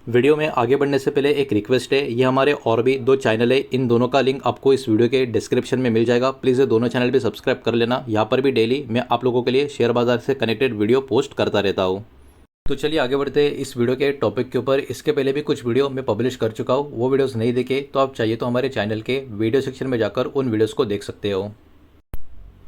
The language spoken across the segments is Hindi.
वीडियो में आगे बढ़ने से पहले एक रिक्वेस्ट है, ये हमारे और भी दो चैनल है, इन दोनों का लिंक आपको इस वीडियो के डिस्क्रिप्शन में मिल जाएगा। प्लीज़ ये दोनों चैनल भी सब्सक्राइब कर लेना। यहाँ पर भी डेली मैं आप लोगों के लिए शेयर बाजार से कनेक्टेड वीडियो पोस्ट करता रहता हूँ। तो चलिए आगे बढ़ते हैं इस वीडियो के टॉपिक के ऊपर। इसके पहले भी कुछ वीडियो मैं पब्लिश कर चुका हूँ, वो वीडियोस नहीं देखे तो आप चाहिए तो हमारे चैनल के वीडियो सेक्शन में जाकर उन वीडियोस को देख सकते हो।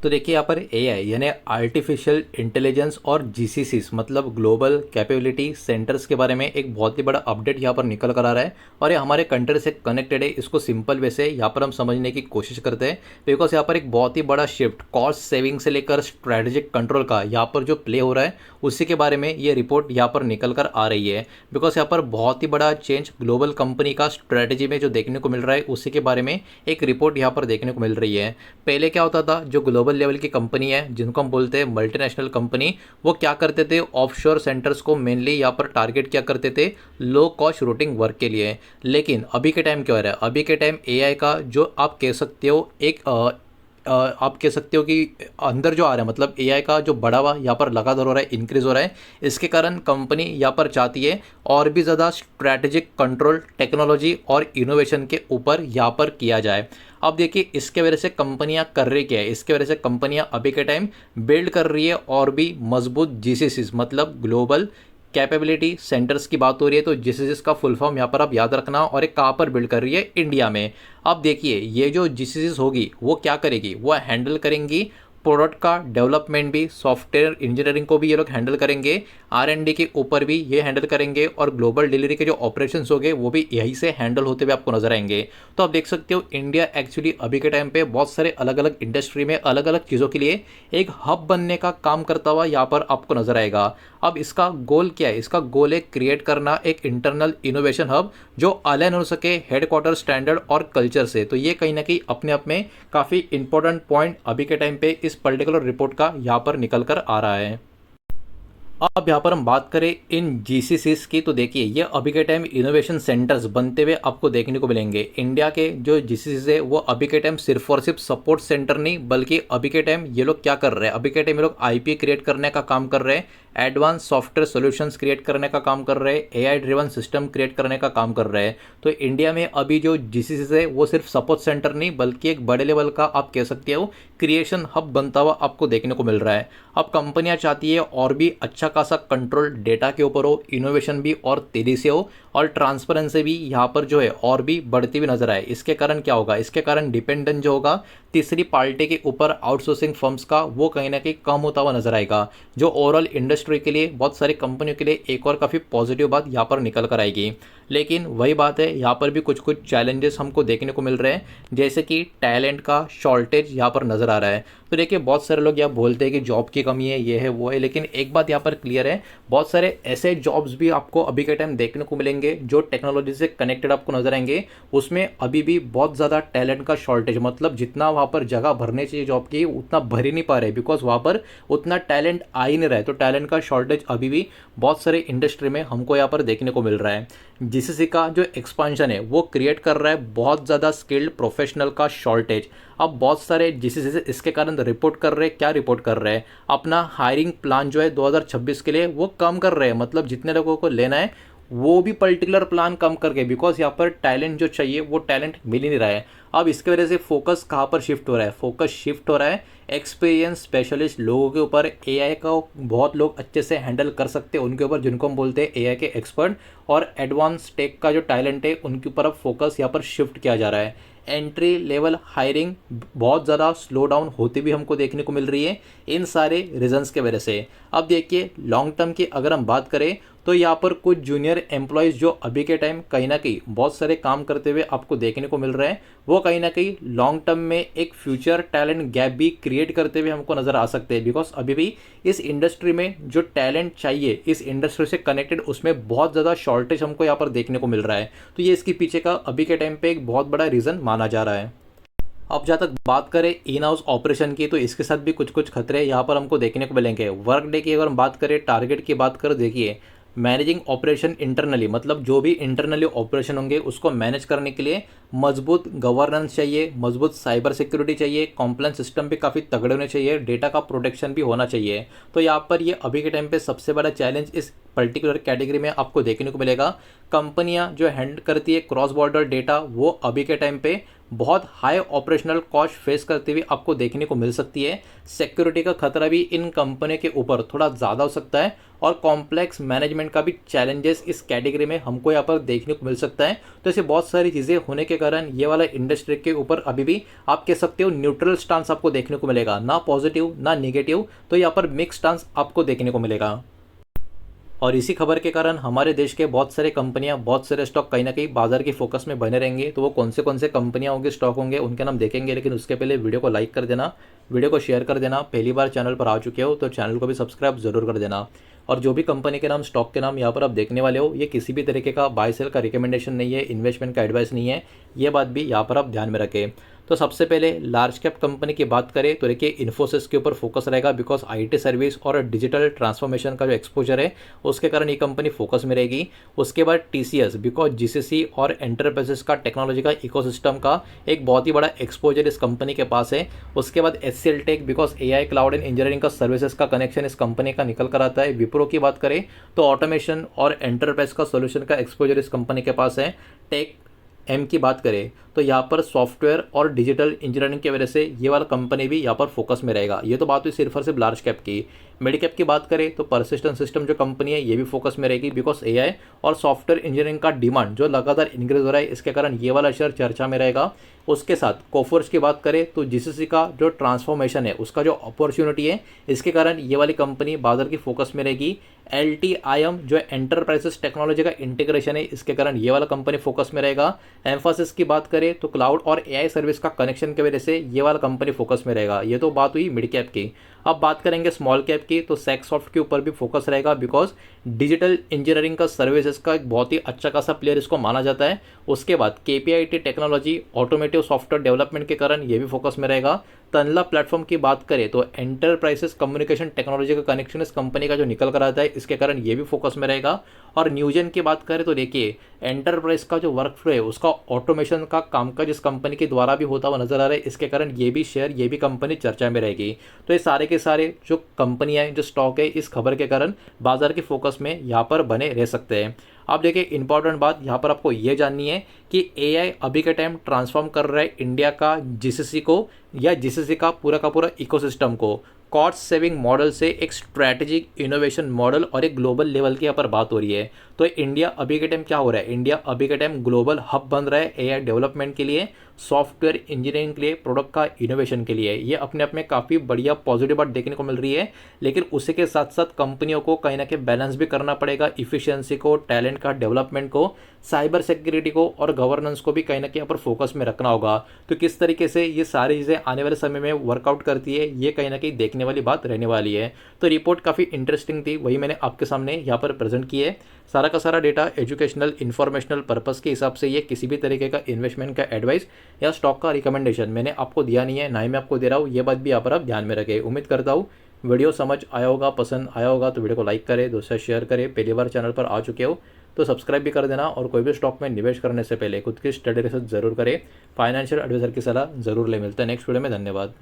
तो देखिए यहाँ पर एआई यानी आर्टिफिशियल इंटेलिजेंस और जीसीसीस मतलब ग्लोबल कैपेबिलिटी सेंटर्स के बारे में एक बहुत ही बड़ा अपडेट यहाँ पर निकल कर आ रहा है और ये हमारे कंट्री से कनेक्टेड है। इसको सिंपल वे से यहाँ पर हम समझने की कोशिश करते हैं बिकॉज यहाँ पर एक बहुत ही बड़ा शिफ्ट कॉस्ट सेविंग से लेकर स्ट्रैटेजिक कंट्रोल का यहाँ पर जो प्ले हो रहा है उसी के बारे में ये रिपोर्ट यहाँ पर निकल कर आ रही है। बिकॉज यहाँ पर बहुत ही बड़ा चेंज ग्लोबल कंपनी का स्ट्रैटेजी में जो देखने को मिल रहा है उसी के बारे में एक रिपोर्ट यहाँ पर देखने को मिल रही है। पहले क्या होता था, जो ग्लोबल लेवल की कंपनी है जिनको हम बोलते हैं मल्टीनेशनल कंपनी, वो क्या करते थे, ऑफशोर सेंटर्स को मेनली यहाँ पर टारगेट क्या करते थे, लो कॉस्ट रूटिंग वर्क के लिए। लेकिन अभी के टाइम क्या हो रहा है, अभी के टाइम एआई का जो आप कह सकते हो एक आप कह सकते हो कि अंदर जो आ रहा है मतलब एआई का जो बढ़ावा यहाँ पर लगातार हो रहा है, इंक्रीज़ हो रहा है। इसके कारण कंपनी यहाँ पर चाहती है और भी ज़्यादा स्ट्रैटेजिक कंट्रोल टेक्नोलॉजी और इनोवेशन के ऊपर यहाँ पर किया जाए। अब देखिए इसके वजह से कंपनियां कर रही क्या है, इसके वजह से कंपनियां अभी के टाइम बिल्ड कर रही है और भी मजबूत जीसीसीस मतलब ग्लोबल कैपेबिलिटी सेंटर्स की बात हो रही है। तो जीसीसीस का फुल फॉर्म यहाँ पर आप याद रखना और एक कहाँ पर बिल्ड कर रही है, इंडिया में। अब देखिए ये जो जीसीसीस होगी वो क्या करेगी, वो हैंडल करेंगी प्रोडक्ट का डेवलपमेंट भी, सॉफ्टवेयर इंजीनियरिंग को भी ये लोग हैंडल करेंगे, आर&डी के ऊपर भी ये हैंडल करेंगे और ग्लोबल डिलीवरी के जो ऑपरेशंस होंगे वो भी यहीं से हैंडल होते हुए आपको नजर आएंगे। तो आप देख सकते हो इंडिया एक्चुअली अभी के टाइम पे बहुत सारे अलग अलग इंडस्ट्री में अलग अलग चीज़ों के लिए एक हब बनने का काम करता हुआ यहाँ पर आपको नजर आएगा। अब इसका गोल क्या है, इसका गोल है क्रिएट करना एक इंटरनल इनोवेशन हब जो अलाइन हो सके हेडक्वार्टर स्टैंडर्ड और कल्चर से। तो ये कहीं ना कहीं अपने आप में काफ़ी इंपॉर्टेंट पॉइंट अभी के टाइम पे इस पर्टिकुलर रिपोर्ट का यहाँ पर निकल कर आ रहा है। अब यहाँ पर हम बात करें इन जीसीसीस की, तो देखिए ये अभी के टाइम इनोवेशन सेंटर्स बनते हुए आपको देखने को मिलेंगे। इंडिया के जो जीसीसीस है वो अभी के टाइम सिर्फ और सिर्फ सपोर्ट सेंटर नहीं, बल्कि अभी के टाइम ये लोग क्या कर रहे हैं, अभी के टाइम ये लोग आईपी क्रिएट करने का काम कर रहे हैं, एडवांस सॉफ्टवेयर सॉल्यूशंस क्रिएट करने का काम कर रहे हैं, एआई ड्रिवन सिस्टम क्रिएट करने का काम कर रहे हैं। तो इंडिया में अभी जो जीसीसीस है वो सिर्फ सपोर्ट सेंटर नहीं बल्कि एक बड़े लेवल का आप कह सकते हो क्रिएशन हब बनता हुआ आपको देखने को मिल रहा है। अब कंपनियां चाहती है और भी अच्छा खासा कंट्रोल डेटा के ऊपर हो, इनोवेशन भी और तेजी से हो और ट्रांसपेरेंसी भी यहाँ पर जो है और भी बढ़ती हुई नजर आए। इसके कारण क्या होगा, इसके कारण डिपेंडेंट जो होगा तीसरी पार्टी के ऊपर आउटसोर्सिंग फर्म्स का वो कहीं ना कहीं कम होता हुआ नजर आएगा, जो ओवरऑल इंडस्ट्री के लिए बहुत सारी कंपनियों के लिए एक और काफ़ी पॉजिटिव बात यहाँ पर निकल कर आएगी। लेकिन वही बात है, यहाँ पर भी कुछ कुछ चैलेंजेस हमको देखने को मिल रहे हैं, जैसे कि टैलेंट का शॉर्टेज यहाँ पर नज़र आ रहा है। तो देखिए बहुत सारे लोग यहाँ बोलते हैं कि जॉब की कमी है, ये है वो है, लेकिन एक बात यहाँ पर क्लियर है, बहुत सारे ऐसे जॉब्स भी आपको अभी के टाइम देखने को मिलेंगे जो टेक्नोलॉजी से कनेक्टेड आपको नजर आएंगे। उसमें अभी भी बहुत ज़्यादा टैलेंट का शॉर्टेज, मतलब जितना वहाँ पर जगह भरने चाहिए जॉब की उतना भर ही नहीं पा रहे, बिकॉज वहाँ पर उतना टैलेंट आ ही नहीं रहा है। तो टैलेंट का शॉर्टेज अभी भी बहुत सारे इंडस्ट्री में हमको यहाँ पर देखने को मिल रहा है। जीसीसी का जो एक्सपांशन है वो क्रिएट कर रहा है बहुत ज़्यादा स्किल्ड प्रोफेशनल का शॉर्टेज। अब बहुत सारे जीसीसी इसके कारण रिपोर्ट कर रहे हैं, क्या रिपोर्ट कर रहे हैं, अपना हायरिंग प्लान जो है 2026 के लिए वो कम कर रहे हैं, मतलब जितने लोगों को लेना है वो भी पर्टिकुलर प्लान कम करके, बिकॉज यहाँ पर टैलेंट जो चाहिए वो टैलेंट मिल ही नहीं रहा है। अब इसके वजह से फोकस कहाँ पर शिफ्ट हो रहा है, फोकस शिफ्ट हो रहा है एक्सपीरियंस स्पेशलिस्ट लोगों के ऊपर। एआई का बहुत लोग अच्छे से हैंडल कर सकते हैं उनके ऊपर, जिनको हम बोलते हैं एआई के एक्सपर्ट, और एडवांस टेक का जो टैलेंट है उनके ऊपर अब फोकस यहाँ पर शिफ्ट किया जा रहा है। एंट्री लेवल हायरिंग बहुत ज़्यादा स्लो डाउन होती भी हमको देखने को मिल रही है इन सारे रीजंस के वजह से। अब देखिए लॉन्ग टर्म की अगर हम बात करें तो यहाँ पर कुछ जूनियर एम्प्लॉयज़ जो अभी के टाइम कहीं ना कहीं बहुत सारे काम करते हुए आपको देखने को मिल रहे हैं, वो कहीं ना कहीं लॉन्ग टर्म में एक फ्यूचर टैलेंट गैप भी क्रिएट करते हुए हमको नज़र आ सकते हैं। बिकॉज अभी भी इस इंडस्ट्री में जो टैलेंट चाहिए इस इंडस्ट्री से कनेक्टेड, उसमें बहुत ज़्यादा शॉर्टेज हमको यहाँ पर देखने को मिल रहा है। तो ये इसके पीछे का अभी के टाइम पे एक बहुत बड़ा रीज़न माना जा रहा है। अब जहाँ तक बात करें इन हाउस ऑपरेशन की, तो इसके साथ भी कुछ कुछ खतरे यहाँ पर हमको देखने को मिलेंगे। वर्क डे की अगर हम बात करें, टारगेट की बात करें, देखिए मैनेजिंग ऑपरेशन इंटरनली, मतलब जो भी इंटरनली ऑपरेशन होंगे उसको मैनेज करने के लिए मजबूत गवर्नेंस चाहिए, मजबूत साइबर सिक्योरिटी चाहिए, कॉम्प्लायंस सिस्टम भी काफ़ी तगड़े होने चाहिए, डेटा का प्रोटेक्शन भी होना चाहिए। तो यहाँ पर ये अभी के टाइम पे सबसे बड़ा चैलेंज इस पर्टिकुलर कैटेगरी में आपको देखने को मिलेगा। कंपनियां जो हैंडल करती है क्रॉस बॉर्डर डेटा, वो अभी के टाइम पे बहुत हाई ऑपरेशनल कॉस्ट फेस करते हुए आपको देखने को मिल सकती है। सिक्योरिटी का खतरा भी इन कंपनी के ऊपर थोड़ा ज़्यादा हो सकता है और कॉम्प्लेक्स मैनेजमेंट का भी चैलेंजेस इस कैटेगरी में हमको यहाँ पर देखने को मिल सकता है। तो ऐसे बहुत सारी चीज़ें होने के कारण ये वाला इंडस्ट्री के ऊपर अभी भी आप कह सकते हो न्यूट्रल स्टांस आपको देखने को मिलेगा, ना पॉजिटिव ना निगेटिव। तो यहाँ पर मिक्स स्टांस आपको देखने को मिलेगा। और इसी खबर के कारण हमारे देश के बहुत सारे कंपनियां, बहुत सारे स्टॉक कहीं ना कहीं बाजार के फोकस में बने रहेंगे। तो वो कौन से कंपनियां होंगे, स्टॉक होंगे, उनके नाम देखेंगे। लेकिन उसके पहले वीडियो को लाइक कर देना, वीडियो को शेयर कर देना। पहली बार चैनल पर आ चुके हो तो चैनल को भी सब्सक्राइब जरूर कर देना। और जो भी कंपनी के नाम, स्टॉक के नाम यहाँ पर आप देखने वाले हो, ये किसी भी तरीके का बाय सेल का रिकमेंडेशन नहीं है, इन्वेस्टमेंट का एडवाइस नहीं है। ये बात भी यहाँ पर आप ध्यान में रखें। तो सबसे पहले लार्ज कैप कंपनी की बात करें तो देखिए इन्फोसिस के ऊपर फोकस रहेगा, बिकॉज आईटी सर्विस और डिजिटल ट्रांसफॉर्मेशन का जो एक्सपोजर है उसके कारण ये कंपनी फोकस में रहेगी। उसके बाद टीसीएस, बिकॉज जीसीसी और एंटरप्राइजेस का टेक्नोलॉजी का इकोसिस्टम का एक बहुत ही बड़ा एक्सपोजर इस कंपनी के पास है। उसके बाद HCL Tech, because AI cloud and engineering का सर्विसेज का कनेक्शन इस कंपनी का निकल कर आता है। विप्रो की बात करें तो ऑटोमेशन और एंटरप्राइज का सोल्यूशन का एक्सपोजर इस कंपनी के पास है। टेक एम की बात करें तो यहाँ पर सॉफ्टवेयर और डिजिटल इंजीनियरिंग की वजह से ये वाला कंपनी भी यहाँ पर फोकस में रहेगा। ये तो बात हुई सिर्फ और सिर्फ लार्ज कैप की। मिड कैप की बात करें तो परसिस्टेंट सिस्टम जो कंपनी है ये भी फोकस में रहेगी, बिकॉज एआई और सॉफ्टवेयर इंजीनियरिंग का डिमांड जो लगातार इंक्रीज हो रहा है, इसके कारण ये वाला शेयर चर्चा में रहेगा। उसके साथ कोफोर्स की बात करें तो जीसीसी का जो ट्रांसफॉर्मेशन है उसका जो अपॉर्चुनिटी है, इसके कारण ये वाली कंपनी बाजार की फोकस में रहेगी। LTIM जो एंटरप्राइजेस टेक्नोलॉजी का इंटीग्रेशन है, इसके कारण ये वाला कंपनी फोकस में रहेगा। एम्फासिस की बात करें तो क्लाउड और एआई सर्विस का कनेक्शन की वजह से ये वाला कंपनी फोकस में रहेगा। ये तो बात हुई मिड कैप की। अब बात करेंगे स्मॉल कैप की तो सेक्सॉफ्ट के ऊपर भी फोकस रहेगा, बिकॉज डिजिटल इंजीनियरिंग का सर्विसेज का एक बहुत ही अच्छा खासा प्लेयर इसको माना जाता है। उसके बाद KPIT technology automotive software development के कारण ये भी फोकस में रहेगा। तनला प्लेटफॉर्म की बात करें तो एंटरप्राइजेस कम्युनिकेशन टेक्नोलॉजी का कनेक्शन इस कंपनी का जो निकल कर आता है, इसके कारण ये भी फोकस में रहेगा। और न्यूजेन की बात करें तो देखिए एंटरप्राइज का जो वर्क फ्लो है उसका ऑटोमेशन का कामकाज इस कंपनी के द्वारा भी होता हुआ नजर आ रहा है, इसके कारण ये भी शेयर, ये भी कंपनी चर्चा में रहेगी। तो ये सारे के सारे जो कंपनियां हैं, जो स्टॉक है, इस खबर के कारण बाजार के फोकस में यहाँ पर बने रह सकते हैं। अब देखिए इंपॉर्टेंट बात यहाँ पर आपको ये जाननी है कि एआई अभी के टाइम ट्रांसफॉर्म कर रहा है इंडिया का जीसीसी को, या जीसीसी का पूरा इकोसिस्टम को कॉस्ट सेविंग मॉडल से एक स्ट्रैटेजिक इनोवेशन मॉडल और एक ग्लोबल लेवल की यहाँ पर बात हो रही है। तो इंडिया अभी के टाइम क्या हो रहा है, इंडिया अभी के टाइम ग्लोबल हब बन रहा है एआई डेवलपमेंट के लिए, सॉफ्टवेयर इंजीनियरिंग के लिए, प्रोडक्ट का इनोवेशन के लिए। ये अपने आप में काफ़ी बढ़िया पॉजिटिव बात देखने को मिल रही है। लेकिन उसी के साथ साथ कंपनियों को कहीं ना कहीं बैलेंस भी करना पड़ेगा, इफिशियंसी को, टैलेंट का डेवलपमेंट को, साइबर सिक्योरिटी को और गवर्नेंस को भी कहीं ना कहीं यहाँ पर फोकस में रखना होगा। तो किस तरीके से ये सारी चीज़ें आने वाले समय में वर्कआउट करती है, ये कहीं ना कहीं देखने वाली बात रहने वाली है। तो रिपोर्ट काफ़ी इंटरेस्टिंग थी, वही मैंने आपके सामने यहाँ पर प्रेजेंट की है। सारा का सारा डेटा एजुकेशनल इन्फॉर्मेशनल पर्पस के हिसाब से, ये किसी भी तरीके का इन्वेस्टमेंट का एडवाइस या स्टॉक का रिकमेंडेशन मैंने आपको दिया नहीं है, ना ही मैं आपको दे रहा हूँ। ये बात भी यहाँ पर आप ध्यान में रखें। उम्मीद करता हूँ वीडियो समझ आया होगा, पसंद आया होगा। तो वीडियो को लाइक करें, दोस्तों शेयर करें। पहली बार चैनल पर आ चुके हो तो सब्सक्राइब भी कर देना। और कोई भी स्टॉक में निवेश करने से पहले खुद की स्टडी रिसर्च जरूर करें, फाइनेंशियल एडवाइजर की सलाह जरूर ले। मिलते हैं नेक्स्ट वीडियो में, धन्यवाद।